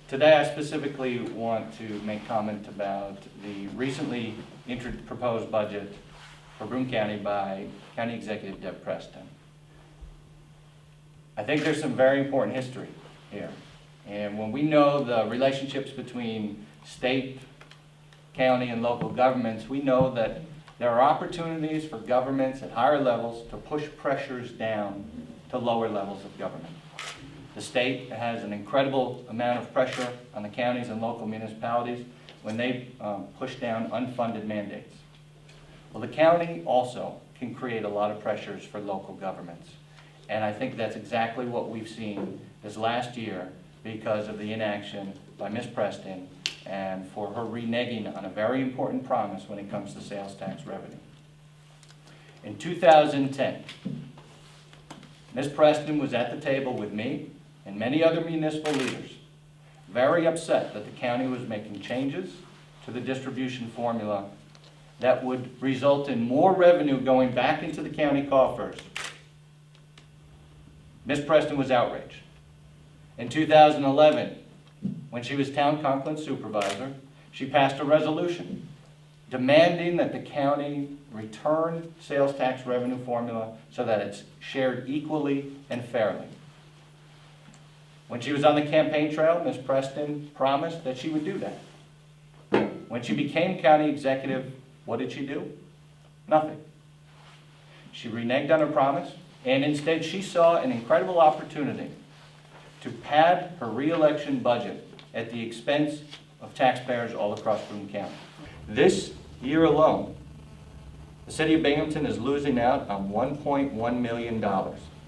Today I specifically want to make comment about the recently proposed budget for Broome County by County Executive Deb Preston. I think there's some very important history here. And when we know the relationships between state, county, and local governments, we know that there are opportunities for governments at higher levels to push pressures down to lower levels of government. The state has an incredible amount of pressure on the counties and local municipalities when they push down unfunded mandates. Well, the county also can create a lot of pressures for local governments. And I think that's exactly what we've seen this last year because of the inaction by Ms. Preston and for her reneging on a very important promise when it comes to sales tax revenue. In 2010, Ms. Preston was at the table with me and many other municipal leaders, very upset that the county was making changes to the distribution formula that would result in more revenue going back into the county coffers. Ms. Preston was outraged. In 2011, when she was town Conklin supervisor, she passed a resolution demanding that the county return sales tax revenue formula so that it's shared equally and fairly. When she was on the campaign trail, Ms. Preston promised that she would do that. When she became county executive, what did she do? Nothing. She reneged on her promise, and instead she saw an incredible opportunity to pad her re-election budget at the expense of taxpayers all across Broome County. This year alone, the city of Binghamton is losing out on $1.1 million.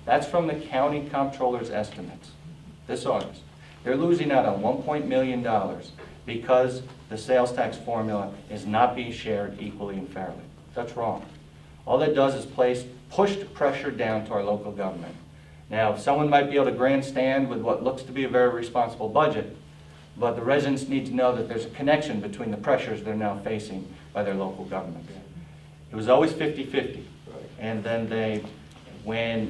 That's from the county comptroller's estimates this August. They're losing out on $1 million because the sales tax formula is not being shared equally and fairly. That's wrong. All that does is push pressure down to our local government. Now, someone might be able to grandstand with what looks to be a very responsible budget, but the residents need to know that there's a connection between the pressures they're now facing by their local government. It was always 50-50. And then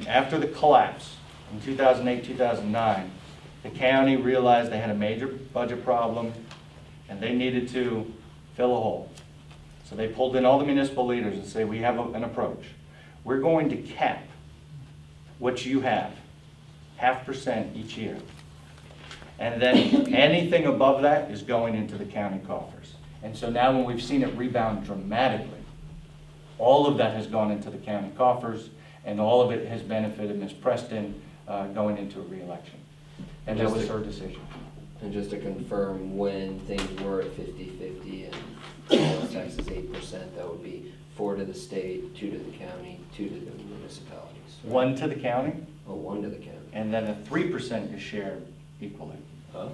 after the collapse in 2008, 2009, the county realized they had a major budget problem and they needed to fill a hole. So they pulled in all the municipal leaders and say, we have an approach. We're going to cap what you have, 0.5% each year. And then anything above that is going into the county coffers. And so now when we've seen it rebound dramatically, all of that has gone into the county coffers, and all of it has benefited Ms. Preston going into a re-election. And that was her decision. And just to confirm, when things were at 50-50 and sales tax is 8%, that would be 4 to the state, 2 to the county, 2 to the municipalities. Right? 1 to the county. Oh, 1 to the county. And then a 3% is shared equally. Oh.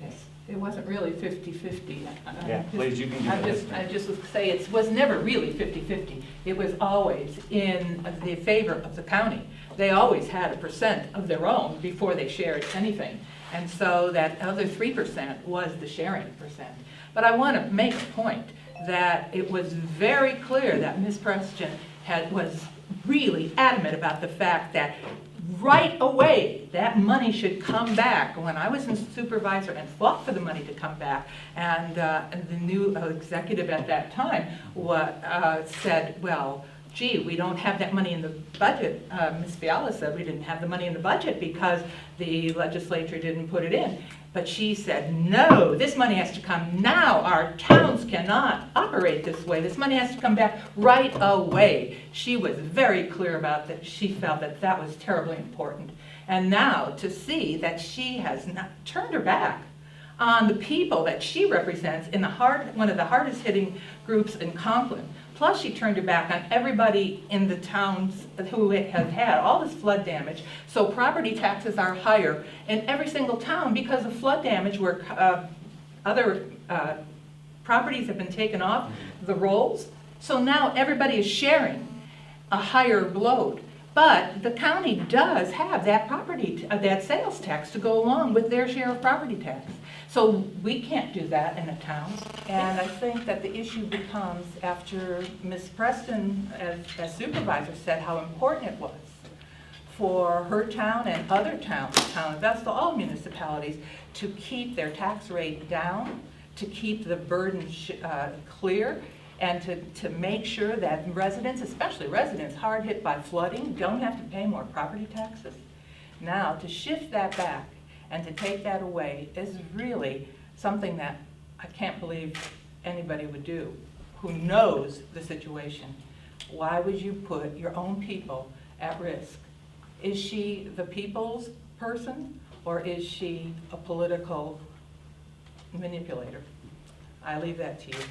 Yes, it wasn't really 50-50. Yeah, please, you can give it history. I just would say it was never really 50-50. It was always in the favor of the county. They always had a percent of their own before they shared anything. And so that other 3% was the sharing percent. But I want to make a point that it was very clear that Ms. Preston was really adamant about the fact that right away that money should come back. When I was a supervisor and fought for the money to come back, and the new executive at that time said, well, gee, we don't have that money in the budget. Ms. Fiala said we didn't have the money in the budget because the legislature didn't put it in. But she said, no, this money has to come now. Our towns cannot operate this way. This money has to come back right away. She was very clear about that. She felt that that was terribly important. And now to see that she has not turned her back on the people that she represents in one of the hardest hitting groups in Conklin. Plus, she turned her back on everybody in the towns who have had all this flood damage. So property taxes are higher in every single town because of flood damage where other properties have been taken off the rolls. So now everybody is sharing a higher load. But the county does have that that sales tax to go along with their share of property tax. So we can't do that in a town. And I think that the issue becomes after Ms. Preston, as supervisor, said how important it was for her town and other towns, that's all municipalities, to keep their tax rate down, to keep the burden clear, and to make sure that residents, especially residents hard hit by flooding, don't have to pay more property taxes. Now, to shift that back and to take that away is really something that I can't believe anybody would do who knows the situation. Why would you put your own people at risk? Is she the people's person, or is she a political manipulator? I leave that to you.